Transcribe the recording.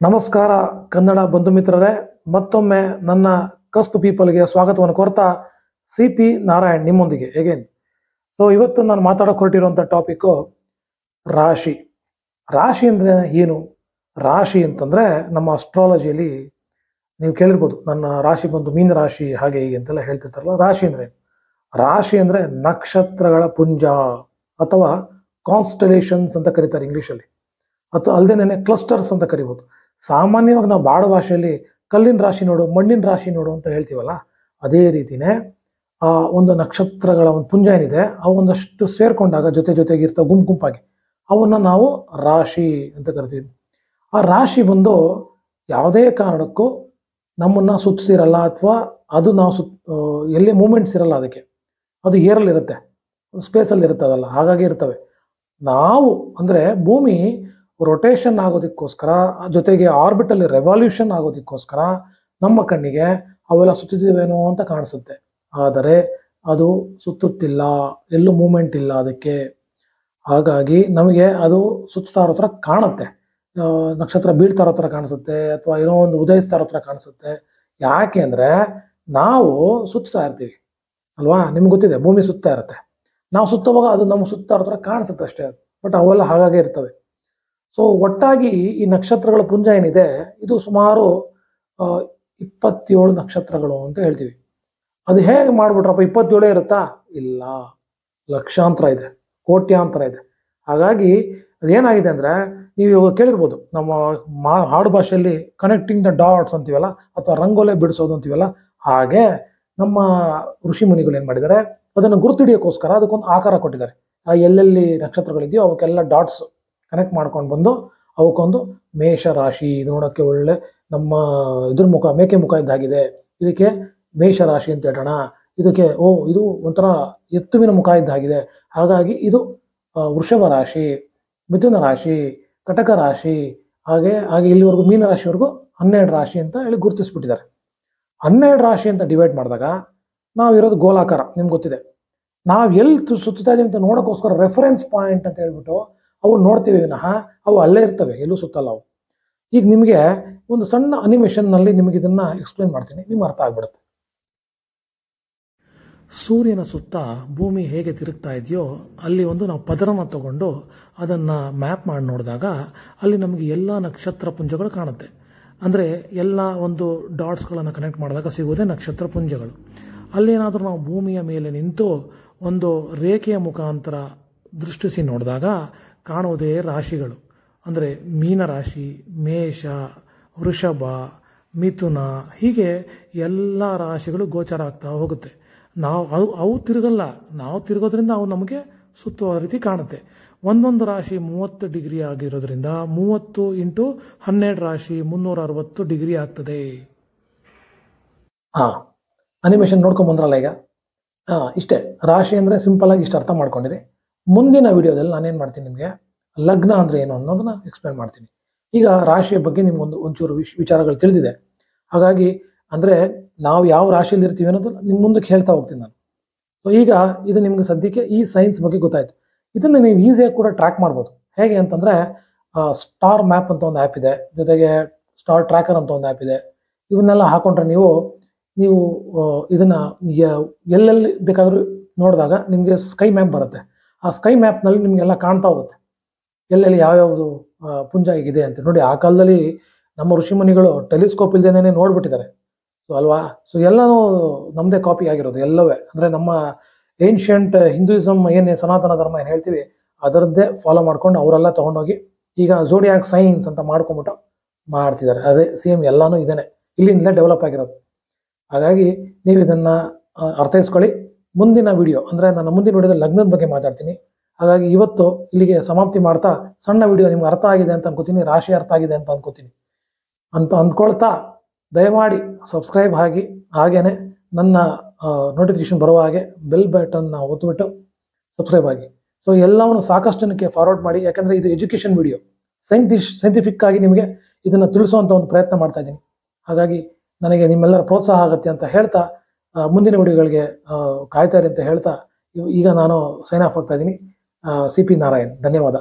ನಮಸ್ಕಾರ ಕನ್ನಡ ಬಂಧು ಮಿತ್ರರೇ, ಮತ್ತೊಮ್ಮೆ ನನ್ನ ಕಸ್ಪ್ ಪೀಪಲ್ಗೆ ಸ್ವಾಗತವನ್ನು ಕೋರ್ತಾ ಸಿ ಪಿ ನಾರಾಯಣ್ ನಿಮ್ಮೊಂದಿಗೆ ಹೇಗೇನು. ಇವತ್ತು ನಾನು ಮಾತಾಡೋಕೆ ಹೊರಟಿರುವಂಥ ಟಾಪಿಕ್ಕು ರಾಶಿ. ರಾಶಿ ಅಂದರೆ ಏನು? ರಾಶಿ ಅಂತಂದರೆ ನಮ್ಮ ಅಸ್ಟ್ರಾಲಜಿಯಲ್ಲಿ ನೀವು ಕೇಳಿರ್ಬೋದು, ನನ್ನ ರಾಶಿ ಬಂದು ಮೀನ ರಾಶಿ ಹಾಗೆ ಹೀಗೆ ಅಂತೆಲ್ಲ ಹೇಳ್ತಿರ್ತಾರಲ್ಲ. ರಾಶಿ ಅಂದರೆ ನಕ್ಷತ್ರಗಳ ಪುಂಜ ಅಥವಾ ಕಾನ್ಸ್ಟಲೇಷನ್ಸ್ ಅಂತ ಕರೀತಾರೆ ಇಂಗ್ಲೀಷಲ್ಲಿ, ಅಥವಾ ಅಲ್ಲದೆ ಕ್ಲಸ್ಟರ್ಸ್ ಅಂತ ಕರಿಬೋದು. ಸಾಮಾನ್ಯವಾಗಿ ನಾವು ಬಾಡ ಭಾಷೆಯಲ್ಲಿ ಕಲ್ಲಿನ ರಾಶಿ ನೋಡು, ಮಣ್ಣಿನ ರಾಶಿ ನೋಡು ಅಂತ ಹೇಳ್ತೀವಲ್ಲ, ಅದೇ ರೀತಿನೇ ಒಂದು ನಕ್ಷತ್ರಗಳ ಒಂದು ಪುಂಜ ಏನಿದೆ ಅವು ಒಂದಷ್ಟು ಸೇರ್ಕೊಂಡಾಗ ಜೊತೆಗಿರ್ತಾವೆ ಗುಂಪಾಗಿ, ಅವನ್ನು ನಾವು ರಾಶಿ ಅಂತ ಕರಿತೀವಿ. ಆ ರಾಶಿ ಬಂದು ಯಾವುದೇ ಕಾರಣಕ್ಕೂ ನಮ್ಮನ್ನು ಸುತ್ತಿರಲ್ಲ, ಅಥವಾ ಅದು ನಾವು ಎಲ್ಲಿ ಮೂಮೆಂಟ್ಸ್ ಇರಲ್ಲ, ಅದಕ್ಕೆ ಅದು ಏರಲ್ಲಿರುತ್ತೆ, ಸ್ಪೇಸಲ್ಲಿ ಇರ್ತದಲ್ಲ, ಹಾಗಾಗಿ ಇರ್ತವೆ. ನಾವು ಅಂದರೆ ಭೂಮಿ ರೊಟೇಷನ್ ಆಗೋದಕ್ಕೋಸ್ಕರ, ಜೊತೆಗೆ ಆರ್ಬಿಟಲ್ಲಿ ರೆವಲ್ಯೂಷನ್ ಆಗೋದಕ್ಕೋಸ್ಕರ ನಮ್ಮ ಕಣ್ಣಿಗೆ ಅವೆಲ್ಲ ಸುತ್ತಿದ್ದೇವೇನೋ ಅಂತ ಕಾಣಿಸುತ್ತೆ. ಆದರೆ ಅದು ಸುತ್ತುತ್ತಿಲ್ಲ, ಎಲ್ಲೂ ಮೂಮೆಂಟ್ ಇಲ್ಲ ಅದಕ್ಕೆ. ಹಾಗಾಗಿ ನಮಗೆ ಅದು ಸುತ್ತಾ ಇರೋ ಥರ ಕಾಣುತ್ತೆ, ನಕ್ಷತ್ರ ಬೀಳ್ತಾ ಇರೋ ಥರ ಕಾಣಿಸುತ್ತೆ, ಅಥವಾ ಏನೋ ಒಂದು ಉದಯಿಸ್ತಾ ಇರೋ ಥರ ಕಾಣಿಸುತ್ತೆ. ಯಾಕೆ ಅಂದರೆ ನಾವು ಸುತ್ತಾ ಇರ್ತೀವಿ ಅಲ್ವಾ, ನಿಮ್ಗೆ ಗೊತ್ತಿದೆ, ಭೂಮಿ ಸುತ್ತಾ ಇರುತ್ತೆ. ನಾವು ಸುತ್ತುವಾಗ ಅದು ನಮ್ಗೆ ಸುತ್ತಾ ಇರೋ ಥರ ಕಾಣಿಸುತ್ತೆ ಅಷ್ಟೇ, ಬಟ್ ಅವೆಲ್ಲ ಹಾಗಾಗೇ ಇರ್ತವೆ. ಒಟ್ಟಾಗಿ ಈ ನಕ್ಷತ್ರಗಳ ಪುಂಜ ಏನಿದೆ ಇದು ಸುಮಾರು 27 ನಕ್ಷತ್ರಗಳು ಅಂತ ಹೇಳ್ತೀವಿ. ಅದು ಹೇಗೆ ಮಾಡ್ಬಿಟ್ರಪ್ಪ 27 ಇರುತ್ತಾ? ಇಲ್ಲ, ಲಕ್ಷಾಂತರ ಇದೆ, ಕೋಟ್ಯಾಂತರ ಇದೆ. ಹಾಗಾಗಿ ಅದೇನಾಗಿದೆ ಅಂದರೆ, ನೀವು ಇವಾಗ ಕೇಳಿರ್ಬೋದು, ನಮ್ಮ ಹಾಡು ಭಾಷೆಯಲ್ಲಿ ಕನೆಕ್ಟಿಂಗ್ ದ ಡಾಟ್ಸ್ ಅಂತೀವಲ್ಲ, ಅಥವಾ ರಂಗೋಲೆ ಬಿಡಿಸೋದು ಅಂತೀವಲ್ಲ, ಹಾಗೆ ನಮ್ಮ ಋಷಿ ಮುನಿಗಳು ಏನು ಮಾಡಿದ್ದಾರೆ, ಅದನ್ನು ಗುರುತಿಡಿಯೋಕ್ಕೋಸ್ಕರ ಅದಕ್ಕೊಂದು ಆಕಾರ ಕೊಟ್ಟಿದ್ದಾರೆ. ಎಲ್ಲೆಲ್ಲಿ ನಕ್ಷತ್ರಗಳಿದೆಯೋ ಅವಕ್ಕೆಲ್ಲ ಡಾಟ್ಸ್ ಕನೆಕ್ಟ್ ಮಾಡ್ಕೊಂಡು ಬಂದು ಅವಕ್ಕೊಂದು ಮೇಷ ರಾಶಿ, ನೋಡೋಕ್ಕೆ ಒಳ್ಳೆ ನಮ್ಮ ಇದ್ರ ಮುಖ, ಮೇಕೆ ಮುಖ ಇದ್ದಾಗಿದೆ, ಇದಕ್ಕೆ ಮೇಷ ರಾಶಿ ಅಂತ ಹೇಳೋಣ. ಇದಕ್ಕೆ ಇದು ಒಂಥರ ಎತ್ತುವಿನ ಮುಖ ಇದ್ದಾಗಿದೆ, ಹಾಗಾಗಿ ಇದು ವೃಷಭ ರಾಶಿ, ಮಿಥುನ ರಾಶಿ, ಕಟಕ ರಾಶಿ, ಹಾಗೆ ಇಲ್ಲಿವರೆಗೂ ಮೀನ ರಾಶಿವರೆಗೂ 12 ರಾಶಿ ಅಂತ ಹೇಳಿ ಗುರುತಿಸ್ಬಿಟ್ಟಿದ್ದಾರೆ. 12 ರಾಶಿ ಅಂತ ಡಿವೈಡ್ ಮಾಡಿದಾಗ ನಾವು ಇರೋದು ಗೋಲಾಕಾರ, ನಿಮ್ಗೆ ಗೊತ್ತಿದೆ. ನಾವು ಎಲ್ಲಿ ಸುತ್ತಾ ಇದೀವಿ ಅಂತ ನೋಡೋಕ್ಕೋಸ್ಕರ ರೆಫರೆನ್ಸ್ ಪಾಯಿಂಟ್ ಅಂತ ಹೇಳ್ಬಿಟ್ಟು ಅವು ನೋಡ್ತೀವಿ ವಿನಃ ಅವು ಅಲ್ಲೇ ಇರ್ತವೆ, ಎಲ್ಲೂ ಸುತ್ತಲ್ಲ ಅವು. ಈಗ ನಿಮಗೆ ಒಂದು ಸಣ್ಣ ಅನಿಮೇಷನ್ನಲ್ಲಿ ನಿಮಗೆ ಇದನ್ನ ಎಕ್ಸ್ಪ್ಲೇನ್ ಮಾಡ್ತೀನಿ, ನಿಮ್ಗೆ ಅರ್ಥ ಆಗ್ಬಿಡುತ್ತೆ. ಸೂರ್ಯನ ಸುತ್ತ ಭೂಮಿ ಹೇಗೆ ತಿರುಗ್ತಾ ಇದೆಯೋ ಅಲ್ಲಿ ನಾವು ಪದರನ ತಗೊಂಡು ಅದನ್ನು ಮ್ಯಾಪ್ ಮಾಡಿ ನೋಡಿದಾಗ ಅಲ್ಲಿ ನಮಗೆ ಎಲ್ಲ ನಕ್ಷತ್ರ ಪುಂಜಗಳು ಕಾಣುತ್ತೆ. ಅಂದರೆ ಎಲ್ಲ ಒಂದು ಡಾಟ್ಸ್ಗಳನ್ನು ಕನೆಕ್ಟ್ ಮಾಡಿದಾಗ ಸಿಗುವುದೇ ನಕ್ಷತ್ರ ಪುಂಜಗಳು. ಅಲ್ಲೇನಾದರೂ ನಾವು ಭೂಮಿಯ ಮೇಲೆ ನಿಂತು ಒಂದು ರೇಖೆಯ ಮುಖಾಂತರ ದೃಷ್ಟಿಸಿ ನೋಡಿದಾಗ ಕಾಣುವುದೇ ರಾಶಿಗಳು. ಅಂದರೆ ಮೀನರಾಶಿ, ಮೇಷ, ವೃಷಭ, ಮಿಥುನ, ಹೀಗೆ ಎಲ್ಲ ರಾಶಿಗಳು ಗೋಚರ ಆಗ್ತಾ ಹೋಗುತ್ತೆ. ಅವು ತಿರುಗಲ್ಲ, ನಾವು ತಿರುಗೋದ್ರಿಂದ ಅವು ನಮಗೆ ಸುತ್ತುವ ರೀತಿ ಕಾಣುತ್ತೆ. ಒಂದೊಂದು ರಾಶಿ 30 ಡಿಗ್ರಿ ಆಗಿರೋದ್ರಿಂದ 30 × 12 ರಾಶಿ 360 ಡಿಗ್ರಿ ಆಗ್ತದೆ. ಅನಿಮೇಷನ್ ನೋಡ್ಕೊಂಬಂದ್ರಲ್ಲ ಈಗ. ಇಷ್ಟೇ, ರಾಶಿ ಅಂದರೆ ಸಿಂಪಲ್ ಆಗಿ ಇಷ್ಟು ಅರ್ಥ ಮಾಡ್ಕೊಂಡಿರಿ. ಮುಂದಿನ ವಿಡಿಯೋದಲ್ಲಿ ನಾನೇನು ಮಾಡ್ತೀನಿ, ನಿಮಗೆ ಲಗ್ನ ಅಂದರೆ ಏನು ಅನ್ನೋದನ್ನ ಎಕ್ಸ್ಪ್ಲೇನ್ ಮಾಡ್ತೀನಿ. ಈಗ ರಾಶಿಯ ಬಗ್ಗೆ ನಿಮ್ಗೊಂದು ಒಂಚೂರು ವಿಚಾರಗಳು ತಿಳಿದಿದೆ. ಹಾಗಾಗಿ ಅಂದರೆ ನಾವು ಯಾವ ರಾಶಿಯಲ್ಲಿ ಇರ್ತೀವಿ ಅನ್ನೋದು ನಿಮ್ಮ ಮುಂದಕ್ಕೆ ಹೇಳ್ತಾ ಹೋಗ್ತೀನಿ ನಾನು. ಈಗ ಇದು ನಿಮ್ಗೆ ಸದ್ಯಕ್ಕೆ ಈ ಸೈನ್ಸ್ ಬಗ್ಗೆ ಗೊತ್ತಾಯ್ತು. ಇದನ್ನು ನೀವು ಈಸಿಯಾಗಿ ಕೂಡ ಟ್ರ್ಯಾಕ್ ಮಾಡ್ಬೋದು. ಹೇಗೆ ಅಂತಂದರೆ, ಸ್ಟಾರ್ ಮ್ಯಾಪ್ ಅಂತ ಒಂದು ಆ್ಯಪ್ ಇದೆ, ಜೊತೆಗೆ ಸ್ಟಾರ್ ಟ್ರ್ಯಾಕರ್ ಅಂತ ಒಂದು ಆ್ಯಪ್ ಇದೆ. ಇವನ್ನೆಲ್ಲ ಹಾಕೊಂಡ್ರೆ ನೀವು ಇದನ್ನು ಎಲ್ಲೆಲ್ಲಿ ಬೇಕಾದರೂ ನೋಡಿದಾಗ ನಿಮಗೆ ಸ್ಕೈ ಮ್ಯಾಪ್ ಬರುತ್ತೆ. ಆ ಸ್ಕೈ ಮ್ಯಾಪ್ನಲ್ಲಿ ನಿಮಗೆಲ್ಲ ಕಾಣ್ತಾ ಹೋಗುತ್ತೆ, ಎಲ್ಲೆಲ್ಲಿ ಯಾವ್ಯಾವುದು ಪುಂಜ ಇದೆ ಅಂತ. ನೋಡಿ, ಆ ಕಾಲದಲ್ಲಿ ನಮ್ಮ ಋಷಿಮುನಿಗಳು ಟೆಲಿಸ್ಕೋಪ್ ಇಲ್ದೇನೆ ನೋಡ್ಬಿಟ್ಟಿದ್ದಾರೆ. ಅಲ್ವಾ. ಎಲ್ಲನೂ ನಮ್ಮದೇ ಕಾಪಿ ಆಗಿರೋದು ಎಲ್ಲವೇ. ಅಂದರೆ ನಮ್ಮ ಏನ್ಷಿಯಂಟ್ ಹಿಂದೂಯಿಸಮ್ ಸನಾತನ ಧರ್ಮ ಏನು ಹೇಳ್ತೀವಿ ಅದರದ್ದೇ ಫಾಲೋ ಮಾಡ್ಕೊಂಡು ಅವರೆಲ್ಲ ತೊಗೊಂಡೋಗಿ ಈಗ ಝೋಡಿಯಾಕ್ ಸೈನ್ಸ್ ಅಂತ ಮಾಡ್ಕೊಂಬಿಟ್ಟು ಮಾಡ್ತಿದ್ದಾರೆ. ಅದೇ ಸೇಮ್ ಎಲ್ಲನೂ ಇದೇನೆ, ಇಲ್ಲಿಂದಲೇ ಡೆವಲಪ್ ಆಗಿರೋದು. ಹಾಗಾಗಿ ನೀವು ಇದನ್ನು ಅರ್ಥೈಸ್ಕೊಳ್ಳಿ. ಮುಂದಿನ ವಿಡಿಯೋ ಅಂದರೆ ನನ್ನ ಮುಂದಿನ ವಿಡಿಯೋದಲ್ಲಿ ಲಗ್ನದ ಬಗ್ಗೆ ಮಾತಾಡ್ತೀನಿ. ಹಾಗಾಗಿ ಇವತ್ತು ಇಲ್ಲಿಗೆ ಸಮಾಪ್ತಿ ಮಾಡ್ತಾ, ಸಣ್ಣ ವಿಡಿಯೋ ನಿಮ್ಗೆ ಅರ್ಥ ಆಗಿದೆ ಅಂತ ಅನ್ಕೋತೀನಿ, ರಾಶಿ ಅರ್ಥ ಆಗಿದೆ ಅಂತ ಅನ್ಕೋತೀನಿ ಅಂತ ಅಂದ್ಕೊಳ್ತಾ, ದಯಮಾಡಿ ಸಬ್ಸ್ಕ್ರೈಬ್ ಆಗಿ, ಹಾಗೇನೆ ನನ್ನ ನೋಟಿಫಿಕೇಶನ್ ಬರುವ ಹಾಗೆ ಬೆಲ್ ಬಟನ್ನ ಒತ್ತುಬಿಟ್ಟು ಸಬ್ಸ್ಕ್ರೈಬ್ ಆಗಿ. ಎಲ್ಲವನ್ನು ಸಾಕಷ್ಟು ಜನಕ್ಕೆ ಫಾರ್ವರ್ಡ್ ಮಾಡಿ. ಯಾಕಂದರೆ ಇದು ಎಜುಕೇಷನ್ ವಿಡಿಯೋ, ಸೈಂಟಿಫಿಕ್ ಆಗಿ ನಿಮಗೆ ಇದನ್ನು ತಿಳಿಸುವಂಥ ಒಂದು ಪ್ರಯತ್ನ ಮಾಡ್ತಾ ಇದ್ದೀನಿ. ಹಾಗಾಗಿ ನನಗೆ ನಿಮ್ಮೆಲ್ಲರ ಪ್ರೋತ್ಸಾಹ ಆಗುತ್ತೆ ಅಂತ ಹೇಳ್ತಾ, ಮುಂದಿನ ವಿಡಿಯೋಗಳಿಗೆ ಕಾಯ್ತಾ ಇರಿ ಅಂತ ಹೇಳ್ತಾ ಈಗ ನಾನು ಸೈನ್ ಆಫ್ ಆಗ್ತಾ ಇದ್ದೀನಿ. ಸಿ ಪಿ ನಾರಾಯಣ್, ಧನ್ಯವಾದ.